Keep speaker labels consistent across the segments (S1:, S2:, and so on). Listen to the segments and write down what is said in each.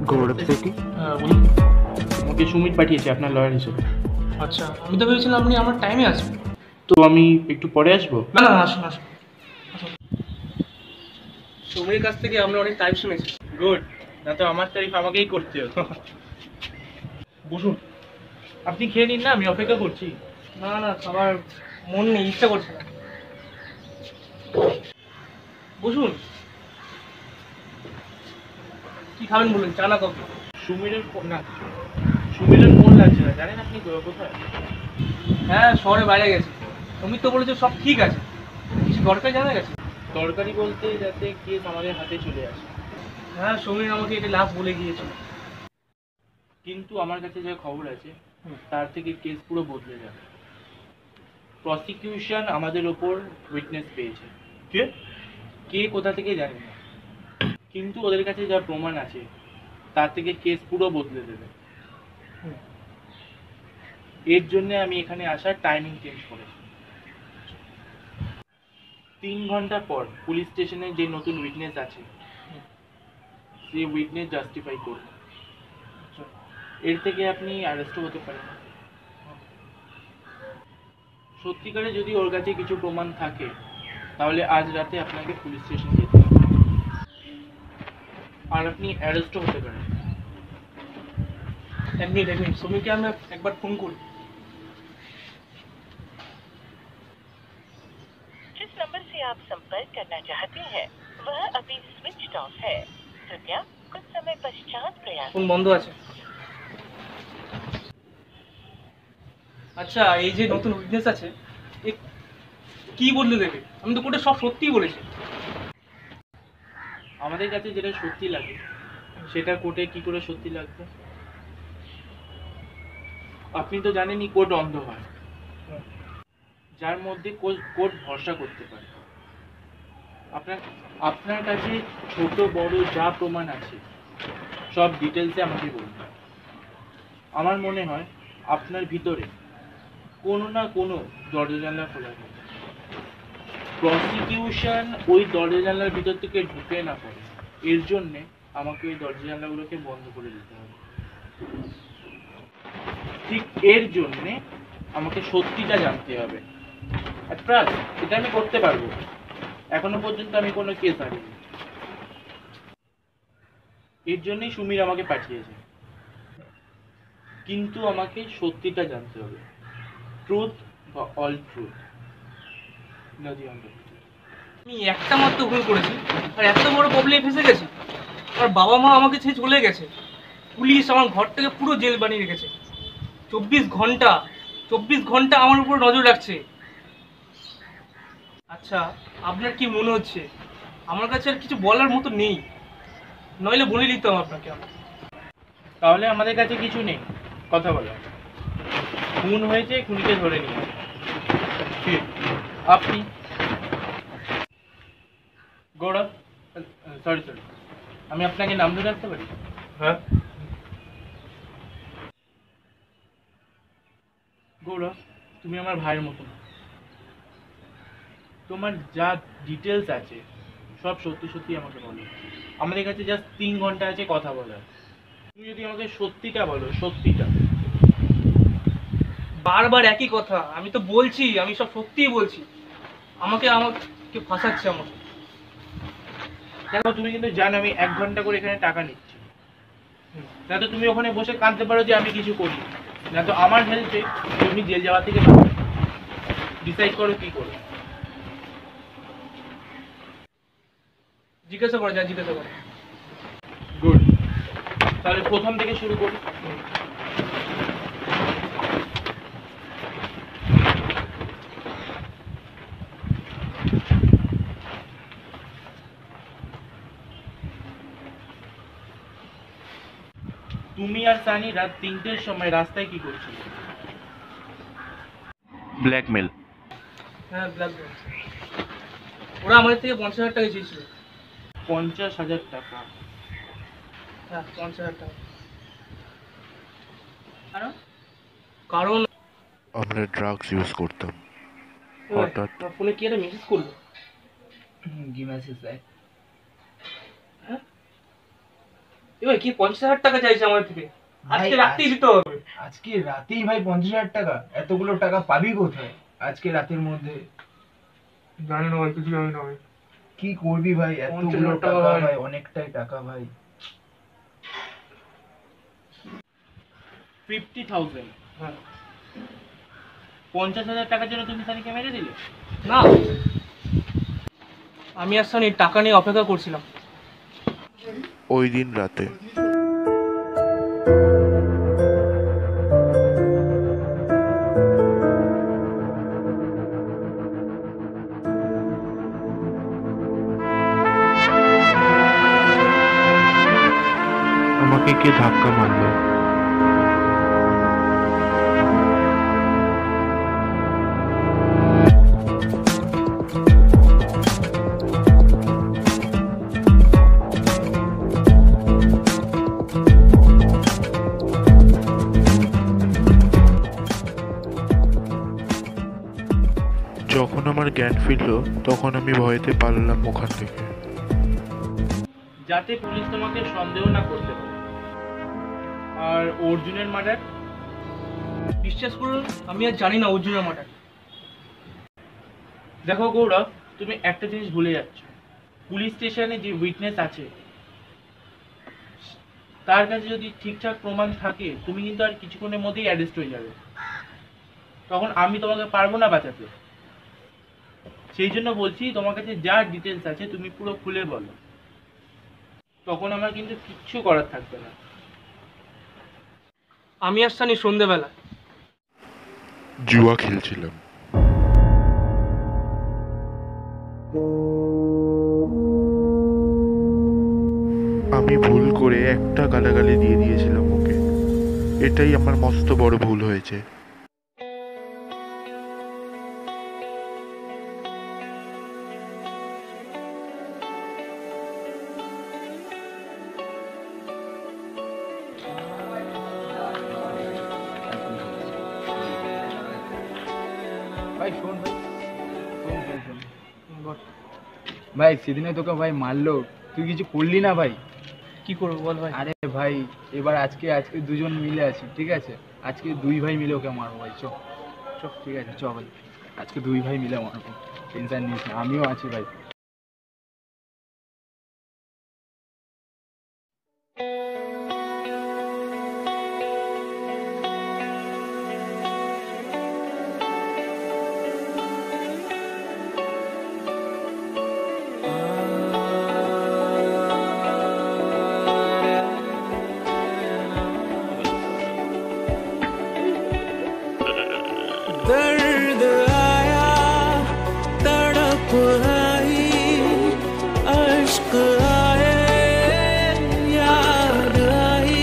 S1: গৌরব সেটি।
S2: হ্যাঁ বলুন।
S3: আমাকে সুমিত পাঠিয়েছে আপনার লয়ার হিসেবে।
S2: আচ্ছা, আমি তো ভেবেছিলাম আপনি আমার টাইমে আসবেন।
S3: তো আমি একটু পরে আসবো।
S2: না না, আসুন আসুন আসুন। সময়ের কাছ থেকে আমরা অনেক টাইম শুনেছি।
S3: গুড, না তো আমার তারিফ আমাকেই করতে হতো।
S2: বসুন।
S3: আপনি খেয়ে নিন না, আমি অপেক্ষা করছি।
S2: না না, আমার মন নেই, ইচ্ছা করছে না। বসুন। কি খাবেন বলুন, চা না কফি?
S3: সুমিরের না, সুমিরের ফোন লাগছে না, জানেন আপনি কোথায়?
S2: হ্যাঁ, শহরে বাইরে গেছে। তুমি তো বলেছো সব ঠিক আছে, কিছু দরকার জানা গেছে?
S3: দরকারি বলতে যাতে কেস আমাদের হাতে চলে আসে।
S2: হ্যাঁ, সমীর আমাকে এটা লাভ বলে গিয়েছিল।
S3: কিন্তু আমার কাছে যে খবর আছে তার থেকে কেস পুরো বদলে যাবে। প্রসিকিউশন আমাদের ওপর উইটনেস পেয়েছে।
S2: কে?
S3: কে কোথা থেকে জানি না, কিন্তু ওদের কাছে যা প্রমাণ আছে তার থেকে কেস পুরো বদলে দেবে। এর জন্য আমি এখানে আসার টাইমিং চেঞ্জ করেছি। 3 ঘন্টা পর পুলিশ স্টেশনে যে নতুন উইটনেস আছে সেই উইটনেস জাস্টিফাই করবে। এর থেকে আপনি অ্যারেস্টও হতে পারেন। সত্যিকারে যদি ওর কাছে কিছু প্রমাণ থাকে তাহলে আজ রাতে আপনাকে পুলিশ স্টেশন যেতে হবে, আর আপনি অ্যারেস্টও হতে পারেন।
S2: এক মিনিট, সমীরকে আমরা একবার ফোন করি।
S4: जिस नंबर से आप संपर्क करना चाहते हैं वह अभी स्विच ऑफ है। कृपया कुछ समय पश्चात प्रयास।
S2: ফোন বন্ধ আছে। আচ্ছা, এই যে নতুন উইটনেস আছে, এ কি বদলে দেবে? আমি তো কোর্টে সব সত্যিই বলেছি।
S3: আমাদের কাছে যেটা সত্যি লাগে সেটা কোর্টে কি করে সত্যি লাগবে? আপনি তো জানেনই কোর্ট অন্ধ হয়, যার মধ্যে কোর্ট ভরসা করতে পারে। আপনার আপনার কাছে ছোট বড় যা প্রমাণ আছে সব ডিটেলসে আমাকে বলুন। আমার মনে হয় আপনার ভিতরে কোনো না কোনো দরজা জানলা খোলা থাকে। প্রসিকিউশন ওই দরজা জানলার ভিতর থেকে ঢুকে না পড়ে, এর জন্যে আমাকে ওই দরজা জানলাগুলোকে বন্ধ করে দিতে হবে। ঠিক এর জন্যে আমাকে সত্যিটা জানতে হবে। আর ট্রাস্ট, এটা আমি করতে পারবো। এখনো পর্যন্ত আমি কোনো কেস হারিনি। এর জন্যই সুমির আমাকে পাঠিয়েছে। কিন্তু আমাকে সত্যিটা জানতে হবে, ট্রুথ বা অল ট্রুথ।
S2: আমি একটা মাত্র ভুল করেছি আর এত বড় প্রবলেমে ফেসে গেছি। আমার বাবা মা আমাকে ছেড়ে চলে গেছে, পুলিশ আমার ঘরটাকে পুরো জেল বানিয়ে রেখেছে। 24 ঘন্টা 24 ঘন্টা আমার উপর নজর রাখছে। আচ্ছা, আপনার কি মনে হচ্ছে আমার কাছে আর কিছু বলার মতো নেই? নইলে বলে দিতাম আপনাকে আমি।
S3: তাহলে আমাদের কাছে কিছু নেই কথা বলা। খুন হয়েছে, খুনিকে ধরে নিয়ে আপনি গৌরব, সরি, আমি আপনাকে নাম ধরে রাখতে পারি?
S2: হ্যাঁ।
S3: গৌরব, তুমি আমার ভাইয়ের মতো। তোমার যা ডিটেলস আছে সব সত্যি সত্যি আমাকে বলো। আমাদের কাছে জাস্ট 3 ঘন্টা আছে কথা বলার। তুমি যদি আমাকে সত্যিটা বলো, সত্যিটা।
S2: বারবার একই কথা, আমি তো বলছি আমি সব সত্যিই বলছি। আমাকে ফাঁসাচ্ছে আমাকে।
S3: দেখো, তুমি কিন্তু জানো আমি 1 ঘন্টা করে এখানে টাকা নিচ্ছি। না তো তুমি ওখানে বসে কাঁদতে পারো যে আমি কিছু করি না, তো আমার হেল্পে তুমি জেল যাওয়া থেকে ডিসাইড করো কি করো।
S2: জিজ্ঞাসা করে যা জিজ্ঞাসা করে।
S3: গুড, তাহলে প্রথম থেকে শুরু করি। তুমি আর সানি রাত 3টের সময় রাস্তায় কি করছিলে?
S1: ব্ল্যাকমেল।
S2: হ্যাঁ, ব্ল্যাক গোল্ড। ওরা আমাদের থেকে 50,000 টাকা চেয়েছিল।
S3: 50,000 টাকা?
S2: হ্যাঁ, 50,000 টাকা।
S3: কারণ
S2: কারণ
S1: আমরা ড্রাগস ইউজ করতাম। হঠাৎ
S2: আমার ফোনে কি একটা মেসেজ করলো।
S3: কি মেসেজ দেয়?
S2: হ্যাঁ, এবার কি 50,000 টাকা চাইছে আমার থেকে, আজকে রাতেই দিতে হবে।
S5: আজকে রাতেই ভাই 50,000 টাকা? এতগুলো টাকা পাবি কোথায় আজকে রাতের মধ্যে?
S2: জানি না ভাই, কিছু জানি না ভাই।
S5: কি করবি ভাই, এতগুলো
S2: 50,000 টাকা
S5: টাকা
S2: ভাই।
S5: ভাই, অনেকটাই টাকা ভাই।
S3: 50,000?
S2: হ্যাঁ।
S3: 50,000 টাকার জন্য তুমি সানিকে মেরে দিলে?
S2: না, আমি আর সানি টাকা নিয়ে অপেক্ষা করছিলাম।
S1: ওই দিন রাতে আমাকে কে ধাক্কা মারলো। যখন আমার জ্ঞান ফিরল তখন আমি ভয়েতে পালালাম ওখান থেকে।
S3: যাতে পুলিশ তোমাকে সন্দেহ না করতে পারে। আর অর্জুনের মার্ডার?
S2: বিশ্বাস করুন, আমি আর জানি না অর্জুনের মার্ডার।
S3: দেখো গৌরব, তুমি একটা জিনিস ভুলে যাচ্ছ। পুলিশ স্টেশনে যে উইটনেস আছে তার কাছে যদি ঠিকঠাক প্রমাণ থাকে, তুমি কিন্তু আর কিছুক্ষণের মধ্যেই অ্যারেস্ট হয়ে যাবে। তখন আমি তোমাকে পারবো না বাঁচাতে। সেই জন্য বলছি, তোমার কাছে যা ডিটেলস আছে তুমি পুরো খুলে বলো, তখন আমার কিন্তু কিচ্ছু করার থাকবে না।
S2: আমি আর সানি সন্ধেবেলা
S1: জুয়া খেলছিলাম। আমি ভুল করে একটা গালাগালি দিয়ে দিয়েছিলাম ওকে। এটাই আমার মস্ত বড় ভুল হয়েছে।
S5: ভাই শোন ভাই, ভাই সেদিনে তোকে ভাই মারলো, তুই কিছু করলি না ভাই?
S2: কি করবো বল ভাই?
S5: আরে ভাই এবার আজকে দুজন মিলে আছি, ঠিক আছে? আজকে দুই ভাই মিলে ওকে মারবো ভাই, চ চ, ঠিক আছে চ ভাই, আজকে দুই ভাই মিলে মারবো, টেনশন নিস না, আমিও আছি ভাই।
S6: दर्द आया, तड़प आई, अश्क आए, याद आई,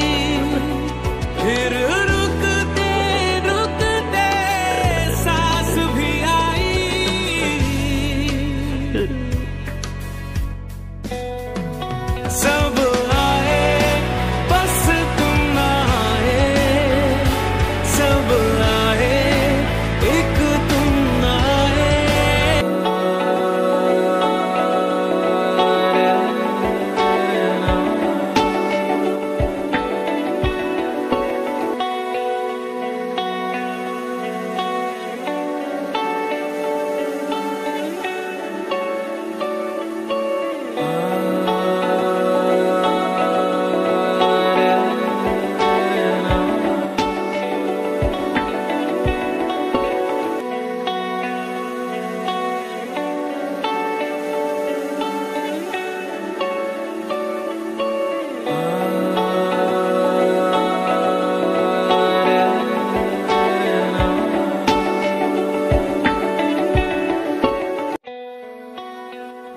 S6: फिर रुकते रुकते सांस भी आई, सब आए बस तुम ना आए, सब आए एक तुम ना आए।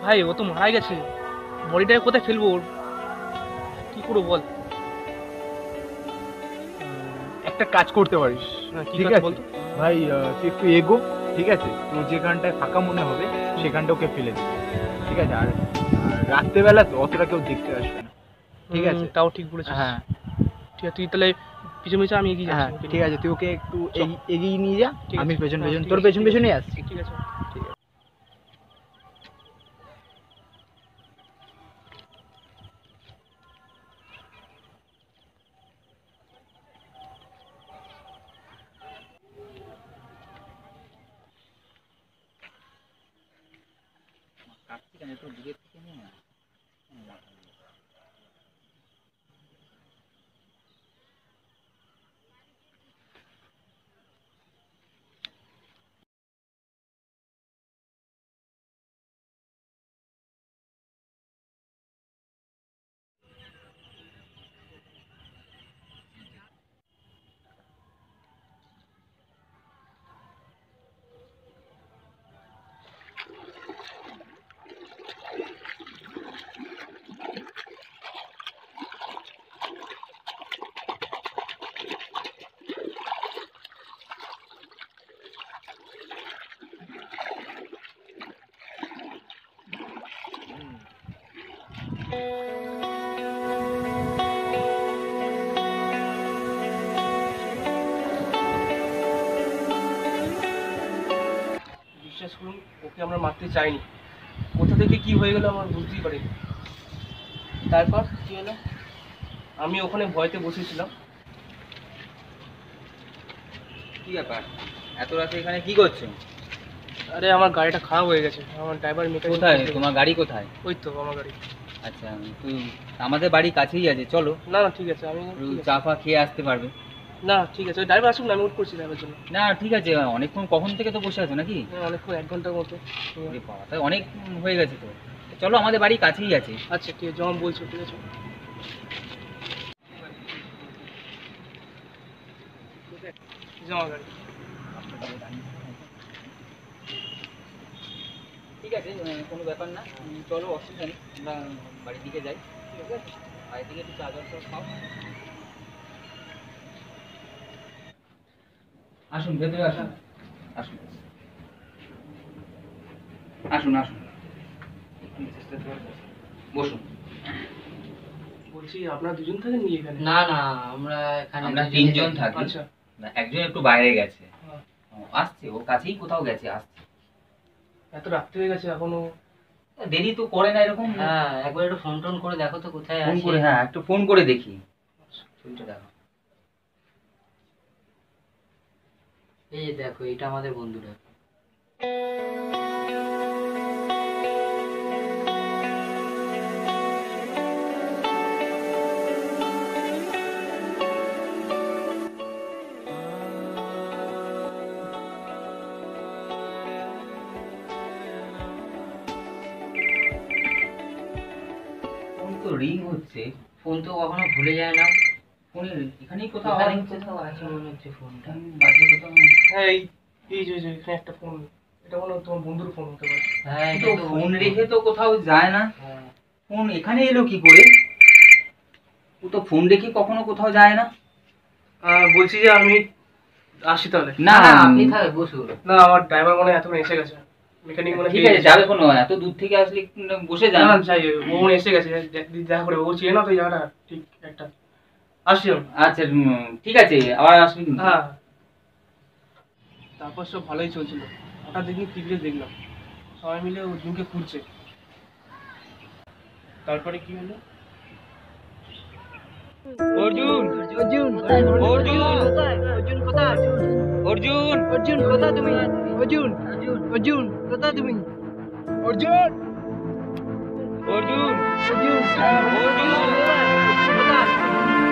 S2: ভাই ও তো মারা গেছে, বডিটাকে কোথায় ফেলবো ওর? কি করবো বল?
S5: একটা কাজ করতে পারিস,
S2: হ্যাঁ, কি
S5: ঠিক
S2: কাজ
S5: আছে
S2: বলতো?
S5: ভাই, তুই একটু এগো, ঠিক আছে? তোর যেখানটায় ফাঁকা মনে হবে সেখানটা ওকে ফেলে দিবি, ঠিক আছে? আর রাত্রেবেলা তো অতটা কেউ দেখতে আসবে না, ঠিক আছে?
S2: তাও ঠিক বলেছিস।
S5: হ্যাঁ
S2: ঠিক আছে, তুই তাহলে পিছু পিছু আমি এগিয়ে
S5: হ্যাঁ
S2: যাচ্ছি।
S5: ঠিক আছে, তুই ওকে একটু এগিয়ে নিয়ে যা,
S2: ঠিক আছে।
S5: আমি পেছন
S2: হ্যাঁ,
S5: পেছন
S2: ঠিক
S5: তোর
S2: আছে,
S5: পেছন
S2: ঠিক আছে।
S5: পেছনেই আসছি।
S2: ঠিক আছে।
S5: ঠিক আছে।
S7: একটু দিকে থেকে নে না।
S2: বিশ্বাস করুন, ওকে আমরা মারতে চাইনি। কোথা থেকে কি হয়ে গেল আমার বুঝতেই পারিনি। তারপর কি হলো? আমি ওখানে ভয়তে বসেছিলাম।
S7: কি ব্যাপার, এত রাতে এখানে কি করছো?
S2: আরে আমার গাড়িটা খারাপ হয়ে গেছে, আমার ড্রাইভার মেকানিক।
S7: কোথায় তোমার গাড়ি কোথায়?
S2: ওই তো আমার গাড়ি।
S7: আচ্ছা, তুই আমাদের বাড়ি কাছেই আছে, চলো
S2: না না ঠিক আছে, আমি
S7: একটু চা ফা খেয়ে আসতে পারবে?
S2: না ঠিক আছে, ওই ড্রাইভার আসুক না, আমি ওয়েট করছি ড্রাইভারের জন্য।
S7: না ঠিক আছে, অনেকক্ষণ কখন থেকে তো বসে আছো নাকি?
S2: হ্যাঁ, অনেকক্ষণ 1 ঘন্টার মতো।
S7: আরে বাবা, তাই অনেক হয়ে গেছে তো। চলো আমাদের বাড়ি কাছেই আছে।
S2: আচ্ছা ঠিক আছে, যখন বলছো ঠিক আছে। এই যে আমার গাড়ি।
S7: ঠিক আছে, কোনো ব্যাপার না, চলো অসুবিধা নেই, আমরা বাড়ির দিকে যাই। ঠিক আছে, বাড়ির দিকে একটু চা জল সব খাও। আসুন ভেতরে আসুন, আসুন আসুন আসুন, বসুন।
S2: বলছি আপনারা দুজন থাকেন নি এখানে?
S8: না না, আমরা এখানে
S7: আমরা
S8: দুজনে
S7: 3 জন
S8: থাকি।
S7: থাকি।
S2: আচ্ছা।
S7: না, একজন একটু বাইরে গেছে,
S2: হ্যাঁ।
S7: আসছে, ও কাছেই কোথাও গেছে, আসছে।
S2: এত রাত্রি হয়ে গেছে এখনো?
S7: দেরি তো করে না এরকম।
S8: হ্যাঁ, একবার একটু ফোন টোন করে দেখো তো কোথায়
S7: ফোন
S8: আছে।
S7: করে, হ্যাঁ একটু ফোন করে দেখি, ছবিটা দেখো।
S8: এই যে দেখো, এটা আমাদের বন্ধুরা।
S7: ফোন তো রিং হচ্ছে,
S8: ফোন তো কখনো ভুলে যায় না।
S7: ফোনের এখানেই কোথাও
S8: এখানে
S7: আওয়াজ হচ্ছে।
S8: কোথাও আছে মনে হচ্ছে ফোনটা।
S7: বাজে কোথাও না।
S2: হ্যাঁ, এই যে এখানে একটা ফোন, এটা মনে হয় তোমার বন্ধুর ফোন হতে পারে।
S8: হ্যাঁ, এটা
S7: কিন্তু
S8: তো
S7: ফোন
S8: ওই
S7: রেখে তো কোথাও যায় না,
S8: হ্যাঁ।
S7: ফোন এখানে এলো কি করে? ও তো ফোন রেখে কখনো কোথাও যায় না।
S2: বলছি যে আমি আসি তাহলে।
S7: না
S8: না, আপনি থাকে বসুন।
S2: না, আমার ড্রাইভার মনে হয় এতক্ষণ এসে গেছে, মেকানিক মনে হয়
S7: ঠিক
S2: পেয়ে
S7: আছে,
S2: গেছে।
S7: যাবে কোনো, এত দূর থেকে আসলে বসে
S2: না
S7: যান।
S2: না, যাই, ও মনে হয় এসে গেছে, দেখা করে। ও চেয়ে না তো এই জায়গাটা ঠিক একটা। আসি আমি।
S7: আচ্ছা ঠিক আছে, আবার আসবি কিন্তু।
S2: হ্যাঁ। তারপর সব ভালোই চলছিল, হঠাৎ একদিন টিভিতে দেখলাম সবাই মিলে অর্জুনকে খুঁজছে।
S3: তারপরে কি হলো?
S7: অর্জুন,
S8: অর্জুন,
S7: অর্জুন,
S8: অর্জুন কোথায়?
S7: অর্জুন,
S8: অর্জুন কোথায় তুমি? অর্জুন, অর্জুন কোথায় তুমি? অর্জুন,
S7: অর্জুন,
S8: অর্জুন,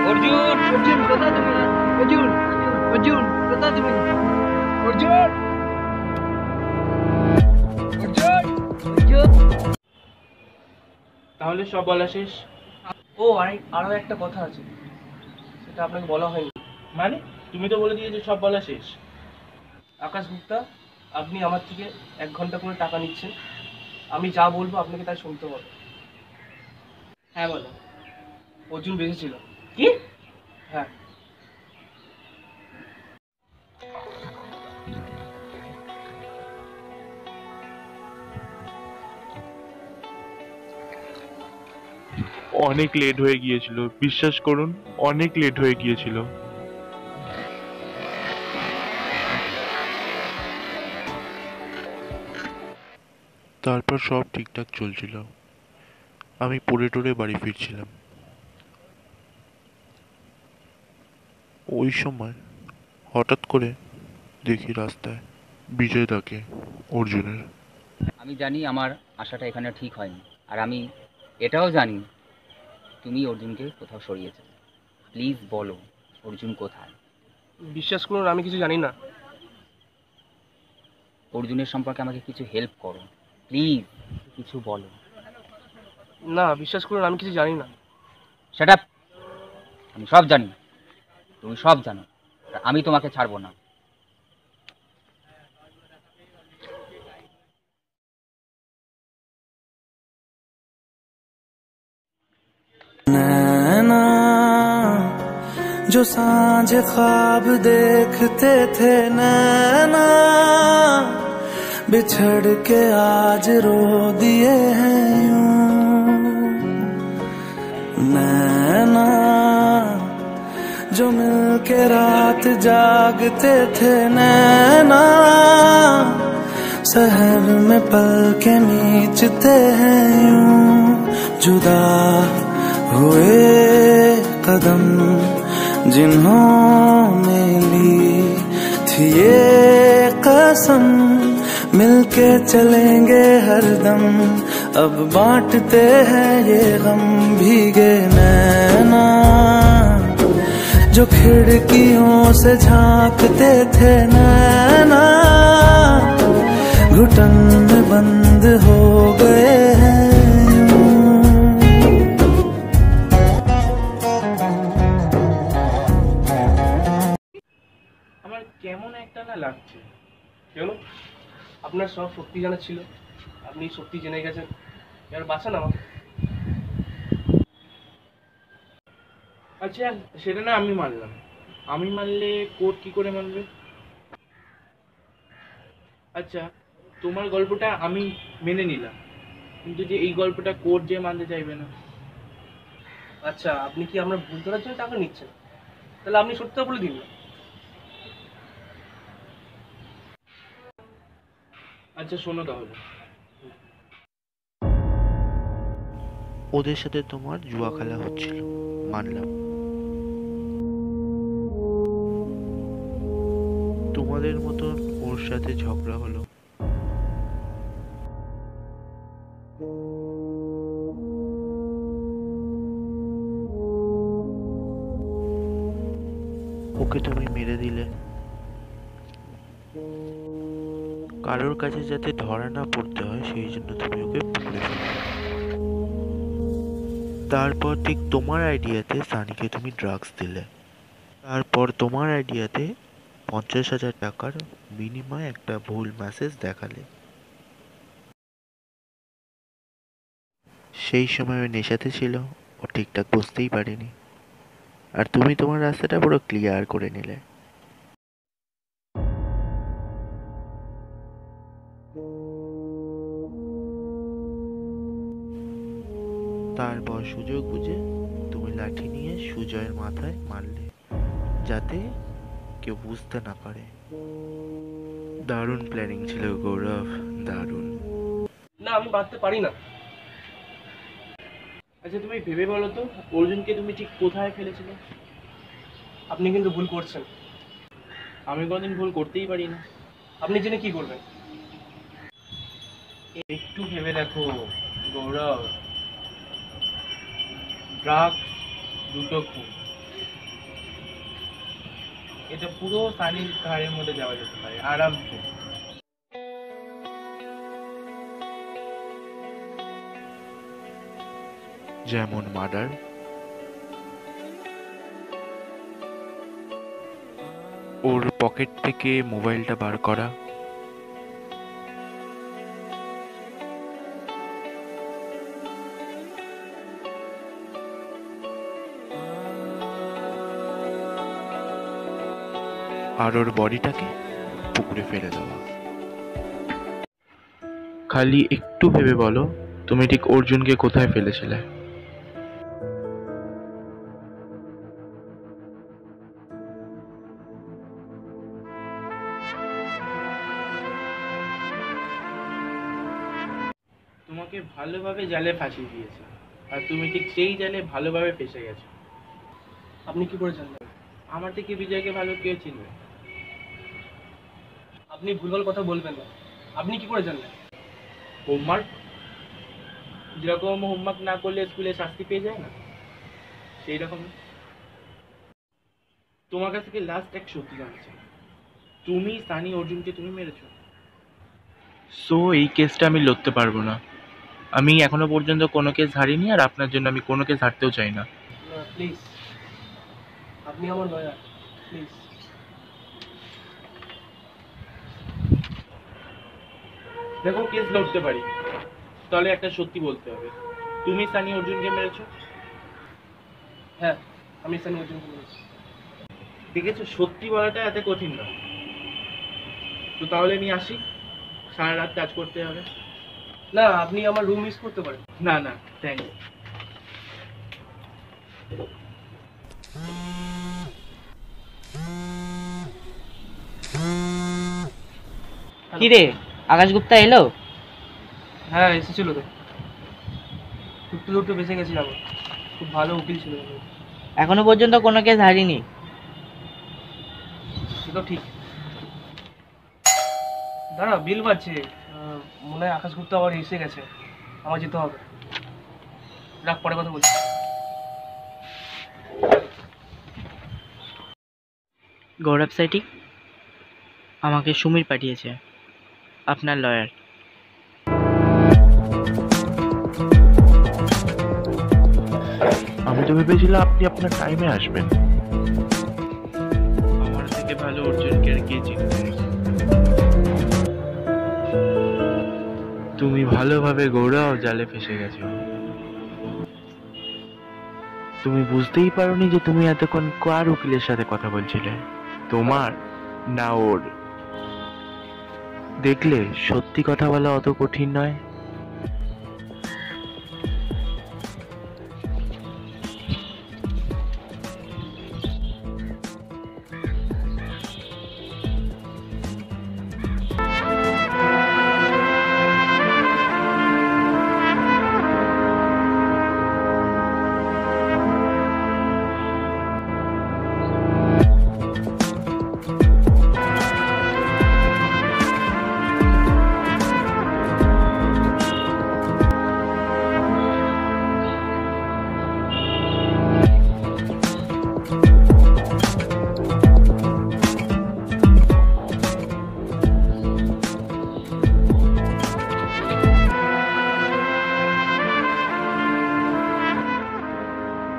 S7: অর্জুন,
S8: অর্জুন কোথায় তুমি? অর্জুন, অর্জুন কোথায় তুমি? অর্জুন, অর্জুন, অর্জুন।
S3: তাহলে সব বলা শেষ?
S2: ও আরো একটা কথা আছে, সেটা আপনাকে বলা হয়নি।
S3: মানে তুমি তো বলে দিয়েছো সব বলা শেষ।
S2: আকাশ গুপ্তা, আপনি আমার থেকে 1 ঘন্টা করে টাকা নিচ্ছেন। আমি যা বলবো আপনাকে তাই শুনতে হবে।
S8: হ্যাঁ বলো।
S2: অর্জুন বেঁচে ছিল।
S8: কি?
S2: হ্যাঁ।
S1: অনেক লেট হয়ে গিয়েছিল, বিশ্বাস করুন, অনেক লেট হয়ে গিয়েছিল। তারপর সব ঠিকঠাক চলছিল, আমি পড়ে টরে বাড়ি ফিরছিলাম। ওই সময় হঠাৎ করে দেখি রাস্তায় বিজয়দাকে, অর্জুনের।
S7: আমি জানি আমার আশাটা এখানে ঠিক হয়নি, আর আমি এটাও জানি তুমি অর্জুনকে কোথাও সরিয়েছো। প্লিজ বলো অর্জুন কোথায়?
S2: বিশ্বাস করুন আমি কিছু জানি না।
S7: অর্জুনের সম্পর্কে আমাকে কিছু হেল্প করো প্লিজ, কিছু বলো।
S2: না বিশ্বাস করুন আমি কিছু জানি না।
S7: সেটা আমি সব জানি, তুমি সব জানো, আর আমি তোমাকে ছাড়বো না।
S6: नैना जो सांझ ख्वाब देखते थे, नैना बिछड़ के आज रो दिए हैं यूं। नैना जो मिलके रात जागते थे, नैना शहर में पल के नीचते हैं यूं। जुदा हुए कदम जिन्होंने ली थी ये कसम, मिलके चलेंगे हरदम, अब बांटते हैं ये गम। भीगे नैना जो खिड़कियों से झांकते थे, नैना घुटन में बंद हो गए हैं।
S3: আমার কেমন একটা না লাগছে।
S2: কেন? আপনার সব সত্যি জানা ছিল, আপনি সত্যি জেনে গেছেন, এবার বাঁচান আমাকে।
S3: আচ্ছা সেটা না আমি মানলাম, আমি মানলে কোর্ট কি করে মানবে? আচ্ছা তোমার গল্পটা আমি মেনে নিলাম, কিন্তু যে এই গল্পটা কোর্ট যে মানতে চাইবে না।
S2: আচ্ছা আপনি কি আমরা ভুল ধরার জন্য টাকা নিচ্ছেন? তাহলে আপনি সত্যিটা বলে দিন না।
S3: আচ্ছা শোনো তাহলে,
S1: ওদের সাথে তোমার জুয়া খেলা হচ্ছিল, মানলাম। তোমাদের মতন ওর সাথে ঝগড়া হলো। ওকে তুমি মেরে দিলে, কারোর কাছে যাতে ধরা না পড়তে হয় সেই জন্য তুমি ওকে পুকুরে ফেলে। তারপর ঠিক তোমার আইডিয়াতে সানিকে তুমি ড্রাগস দিলে। তারপর তোমার আইডিয়াতে 50,000 টাকার বিনিময়ে একটা ভুল মেসেজ দেখালে। সেই সময় ও নেশাতে ছিল, ও ঠিকঠাক বুঝতেই পারেনি, আর তুমি তোমার রাস্তাটা পুরো ক্লিয়ার করে নিলে। তারপর সুযোগ বুঝে তুমি লাঠি নিয়ে সুজয়ের মাথায় মারলে, যাতে কেউ বুঝতে না পারে। দারুণ প্ল্যানিং ছিল গৌরব, দারুণ।
S2: না আমি বাঁচতে পারি না।
S3: আচ্ছা তুমি ভেবে বলো তো অর্জুনকে তুমি ঠিক কোথায় ফেলেছিলে?
S2: আপনি কিন্তু ভুল করছেন।
S3: আমি কোনোদিন ভুল করতেই পারি না।
S2: আপনি জেনে কি করবেন?
S3: একটু ভেবে দেখো গৌরব, ড্রাগস, দুটো খুন, এটা পুরো সানির ঘাড়ের মধ্যে যাওয়া যেতে পারে আরামসে।
S1: যেমন মার্ডার, ওর পকেট থেকে মোবাইলটা বার করা, আর ওর বডিটাকে পুকুরে ফেলে দেওয়া। খালি একটু ভেবে বলো তুমি ঠিক অর্জুনকে কোথায় ফেলেছিলে?
S3: তোমাকে ভালোভাবে জালে ফাঁসিয়ে দিয়েছে, আর তুমি ঠিক সেই জালে ভালোভাবে ফেসে গেছো।
S2: আপনি কি করে জানলেন?
S3: আমার থেকে বিজয়কে ভালো কেউ চিনবে?
S2: আপনি ভুলভাল কথা বলবেন না। আপনি কি করে জানলেন?
S3: হোমওয়ার্ক, যেরকম হোমওয়ার্ক না করলে স্কুলে শাস্তি পেয়ে যায় না, সেই রকম। তোমার কাছ থেকে লাস্ট এক সত্যি জানতে চাই, তুমি সানি অর্জুনকে তুমি মেরেছো? সো এই কেসটা আমি লড়তে পারবো না। আমি এখনো পর্যন্ত কোনো কেস হারিনি, আর আপনার জন্য আমি কোনো কেস হারতেও চাই না।
S2: প্লিজ, আপনি আমার লয়ার, প্লিজ।
S3: দেখো, কেস লড়তে পারি, তাহলে একটা সত্যি বলতে হবে, তুমি সানি অর্জুনকে মেরেছো?
S2: হ্যাঁ, আমি সানি অর্জুনকে মেরেছি।
S3: দেখেছো, সত্যি বলাটা এত কঠিন না। তো তাহলে আমি আসি, সারা রাত কাজ করতে হবে।
S2: না, আপনি আমার রুম মিস করতে পারেন।
S3: না না, থ্যাংকস।
S9: কি রে, আকাশ গুপ্তা এলো?
S2: হ্যাঁ, এসেছিল তো, একটু দুটো বেঁচে গেছিলাম, খুব ভালো উকিল ছিল।
S9: এখনো পর্যন্ত কোনো কেস হারিনি।
S2: সেটাও ঠিক। দাঁড়া, বিল বাজছে, মনে হয় আকাশ গুপ্তা আবার এসে গেছে, আমার যেতে হবে। রাখ, পরে কথা বলছি।
S9: গৌরব সেটি আমাকে সুমির পাঠিয়েছে, আপনার লয়ার।
S1: আমি তো ভেবেছিলাম আপনি আপনার টাইমে আসবেন।
S3: আমার থেকে ভালো অর্জুনকে আর কে চিনবে?
S1: তুমি ভালোভাবে গৌরব জালে ফেসে গেছো। তুমি বুঝতেই পারোনি যে তুমি এতক্ষণ কার উকিলের সাথে কথা বলছিলে, তোমার না ওর? দেখলে, সত্যি কথা বলা অত কঠিন নয়।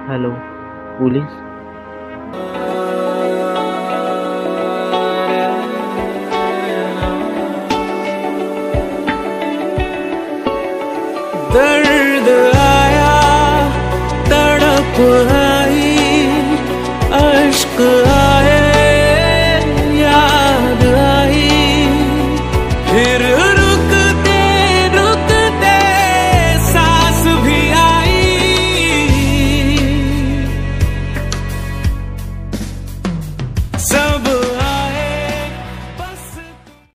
S9: Hello, police?
S6: दर्द आया, तड़प आई, अश्क